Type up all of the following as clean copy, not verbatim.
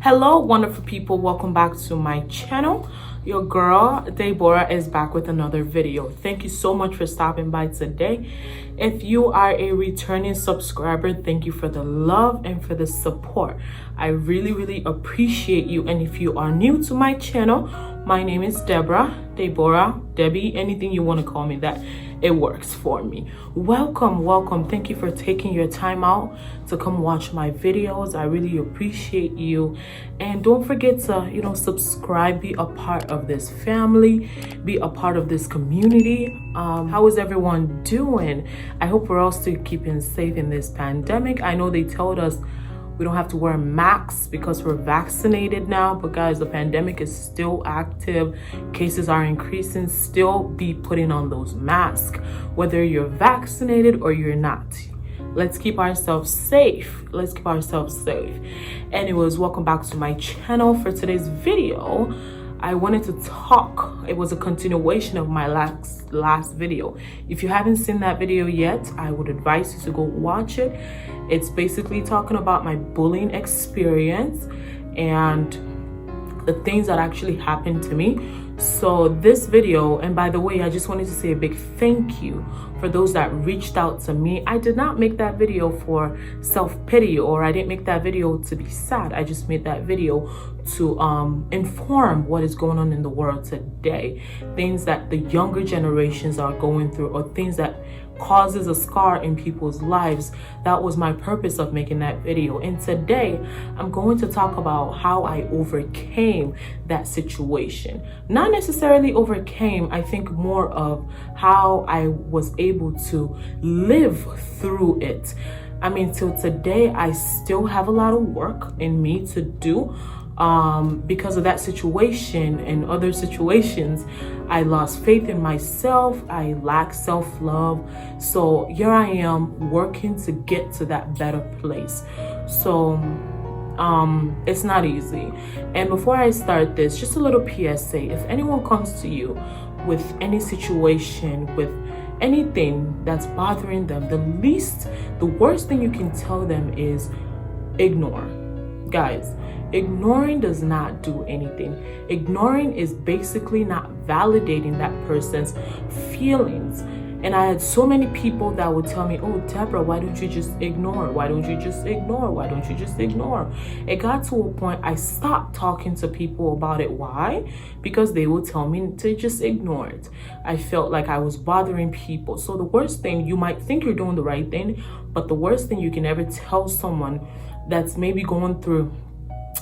Hello wonderful people, welcome back to my channel. Your girl Deborah is back with another video. Thank you so much for stopping by today. If you are a returning subscriber, thank you for the love and for the support. I really appreciate you. And if you are new to my channel, my name is Deborah, Debbie, anything you want to call me, that it works for me. Welcome. Thank you for taking your time out to come watch my videos. I really appreciate you. And don't forget to, subscribe, be a part of this family, be a part of this community. How is everyone doing? I hope we're all still keeping safe in this pandemic. I know they told us we don't have to wear masks because we're vaccinated now, but guys, the pandemic is still active. Cases are increasing. Still be putting on those masks, whether you're vaccinated or you're not. Let's keep ourselves safe. Anyways, welcome back to my channel. For today's video, I wanted to talk. It was a continuation of my last video. If you haven't seen that video yet, I would advise you to go watch it. It's basically talking about my bullying experience and the things that actually happened to me. So this video, and by the way, I just wanted to say a big thank you for those that reached out to me. I did not make that video for self-pity, or I didn't make that video to be sad. I just made that video to inform what is going on in the world today, things that the younger generations are going through, or things that causes a scar in people's lives. That was my purpose of making that video. And today I'm going to talk about how I overcame that situation. Not necessarily overcame, I think more of how I was able to live through it. I mean, till today, I still have a lot of work in me to do. Because of that situation and other situations, I lost faith in myself. I lack self-love. So here I am working to get to that better place. So it's not easy. And before I start this, just a little PSA. If anyone comes to you with any situation, with anything that's bothering them, the worst thing you can tell them is ignore. Guys, ignoring does not do anything. Ignoring is basically not validating that person's feelings. And I had so many people that would tell me, oh, Deborah, why don't you just ignore? Why don't you just ignore? Why don't you just ignore? It got to a point I stopped talking to people about it. Why? Because they would tell me to just ignore it. I felt like I was bothering people. So the worst thing, you might think you're doing the right thing, but the worst thing you can ever tell someone that's maybe going through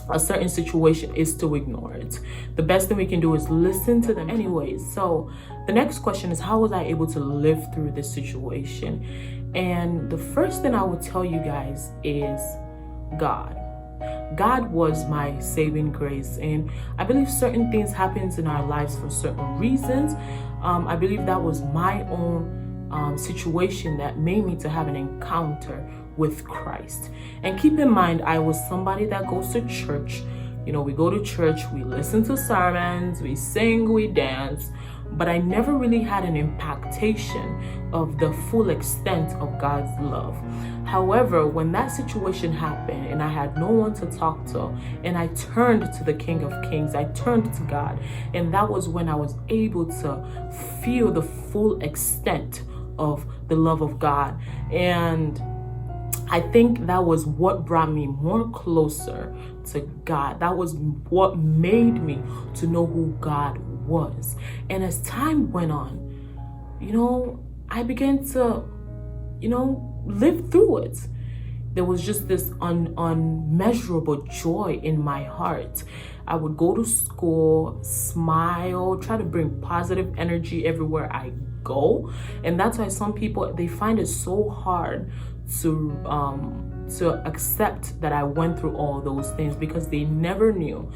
a certain situation is to ignore it. The best thing we can do is listen to them. Anyways, so the next question is, how was I able to live through this situation? And the first thing I would tell you guys is God. God was my saving grace, and I believe certain things happens in our lives for certain reasons. I believe that was my own situation that made me to have an encounter with Christ. And keep in mind, I was somebody that goes to church. We go to church, we listen to sermons, we sing, we dance, but I never really had an impactation of the full extent of God's love. However, when that situation happened and I had no one to talk to, and I turned to the King of Kings, I turned to God, and that was when I was able to feel the full extent of the love of God. And I think that was what brought me more closer to God. That was what made me to know who God was. And as time went on, I began to, live through it. There was just this unmeasurable joy in my heart. I would go to school, smile, try to bring positive energy everywhere I go. And that's why some people, they find it so hard to accept that I went through all those things, because they never knew.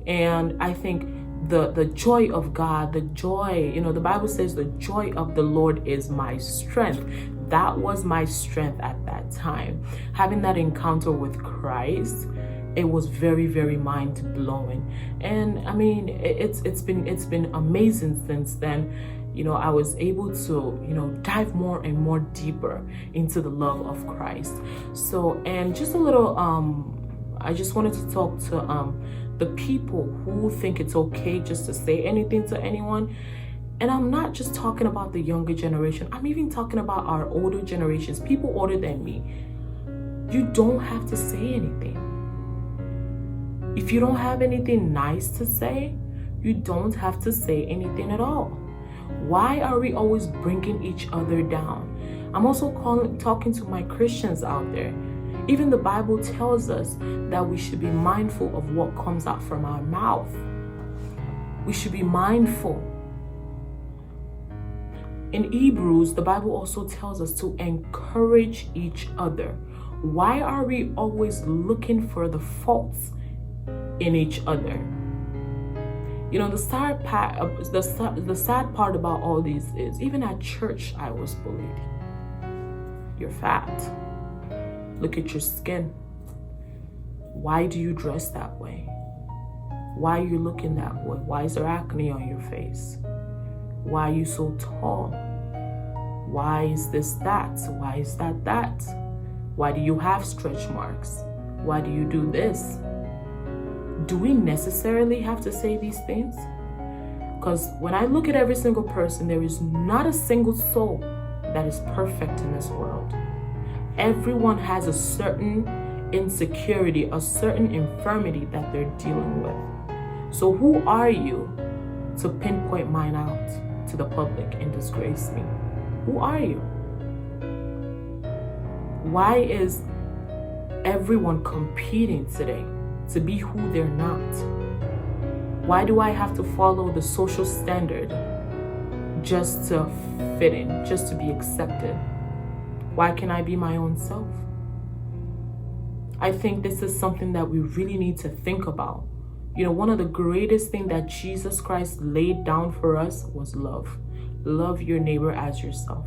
And I think the joy of God, the joy, the Bible says the joy of the Lord is my strength. That was my strength at that time. Having that encounter with Christ, it was very mind-blowing. And I mean, it's been amazing since then. I was able to, dive more and more deeper into the love of Christ. So, and just a little I just wanted to talk to the people who think it's okay just to say anything to anyone. And I'm not just talking about the younger generation. I'm even talking about our older generations, people older than me. You don't have to say anything. If you don't have anything nice to say, you don't have to say anything at all. Why are we always bringing each other down? I'm also talking to my Christians out there. Even the Bible tells us that we should be mindful of what comes out from our mouth. We should be mindful. In Hebrews, the Bible also tells us to encourage each other. Why are we always looking for the faults in each other? You know, the sad part about all these is, even at church, I was bullied. You're fat. Look at your skin. Why do you dress that way? Why are you looking that way? Why is there acne on your face? Why are you so tall? Why is this that? Why is that? Why do you have stretch marks? Why do you do this? Do we necessarily have to say these things? Because when I look at every single person, there is not a single soul that is perfect in this world. Everyone has a certain insecurity, a certain infirmity that they're dealing with. So who are you to pinpoint mine out to the public and disgrace me? Who are you? Why is everyone competing today to be who they're not? Why do I have to follow the social standard just to fit in, just to be accepted? Why can't I be my own self? I think this is something that we really need to think about. You know, one of the greatest things that Jesus Christ laid down for us was love. Love your neighbor as yourself.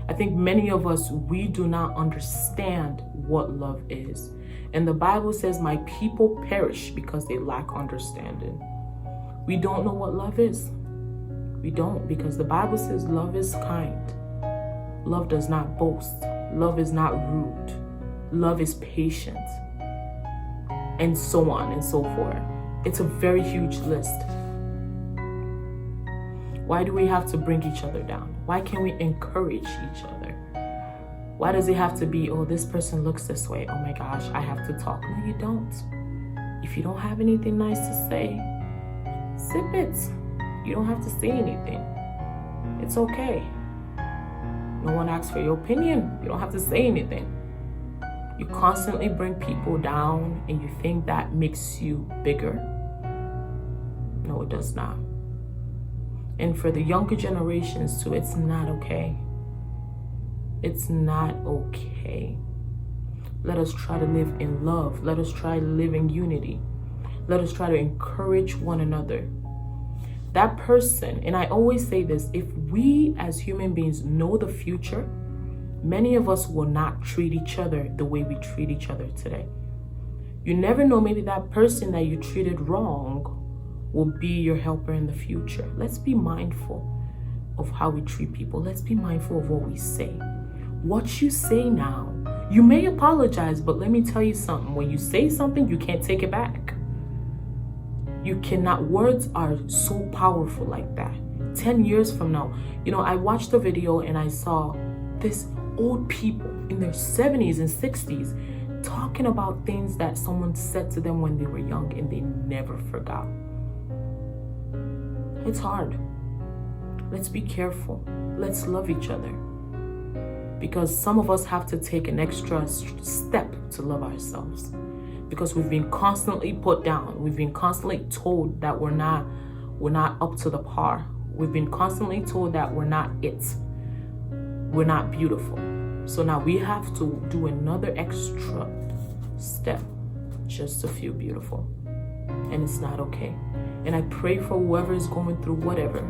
I think many of us, we do not understand what love is. And the Bible says, my people perish because they lack understanding. We don't know what love is. We don't, because the Bible says love is kind. Love does not boast. Love is not rude. Love is patient. And so on and so forth. It's a very huge list. Why do we have to bring each other down? Why can't we encourage each other? Why does it have to be, oh, this person looks this way. Oh my gosh, I have to talk. No, you don't. If you don't have anything nice to say, sip it. You don't have to say anything. It's okay. No one asks for your opinion. You don't have to say anything. You constantly bring people down and you think that makes you bigger. No, it does not. And for the younger generations too, it's not okay. It's not okay. Let us try to live in love. Let us try to live in unity. Let us try to encourage one another. That person, and I always say this, if we as human beings know the future, many of us will not treat each other the way we treat each other today. You never know, maybe that person that you treated wrong will be your helper in the future. Let's be mindful of how we treat people. Let's be mindful of what we say. What you say now, you may apologize, but let me tell you something. When you say something, you can't take it back. You cannot. Words are so powerful like that. 10 years from now, you know, I watched a video and I saw this old people in their 70s and 60s talking about things that someone said to them when they were young and they never forgot. It's hard. Let's be careful. Let's love each other. Because some of us have to take an extra step to love ourselves. Because we've been constantly put down. We've been constantly told that we're not up to the par. We've been constantly told that we're not it. We're not beautiful. So now we have to do another extra step just to feel beautiful. And it's not okay. And I pray for whoever is going through whatever,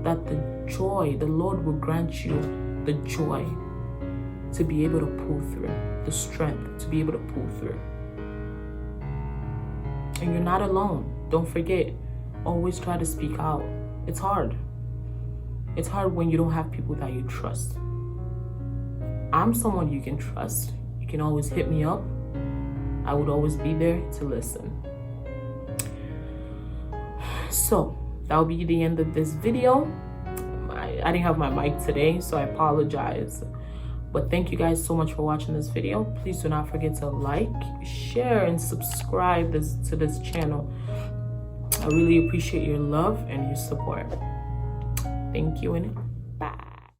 that the joy, the Lord will grant you the joy to be able to pull through, the strength to be able to pull through. And you're not alone. Don't forget, always try to speak out. It's hard. It's hard when you don't have people that you trust. I'm someone you can trust. You can always hit me up. I would always be there to listen. So that'll be the end of this video. I didn't have my mic today, so I apologize. But thank you guys so much for watching this video. Please do not forget to like, share, and subscribe to this channel. I really appreciate your love and your support. Thank you.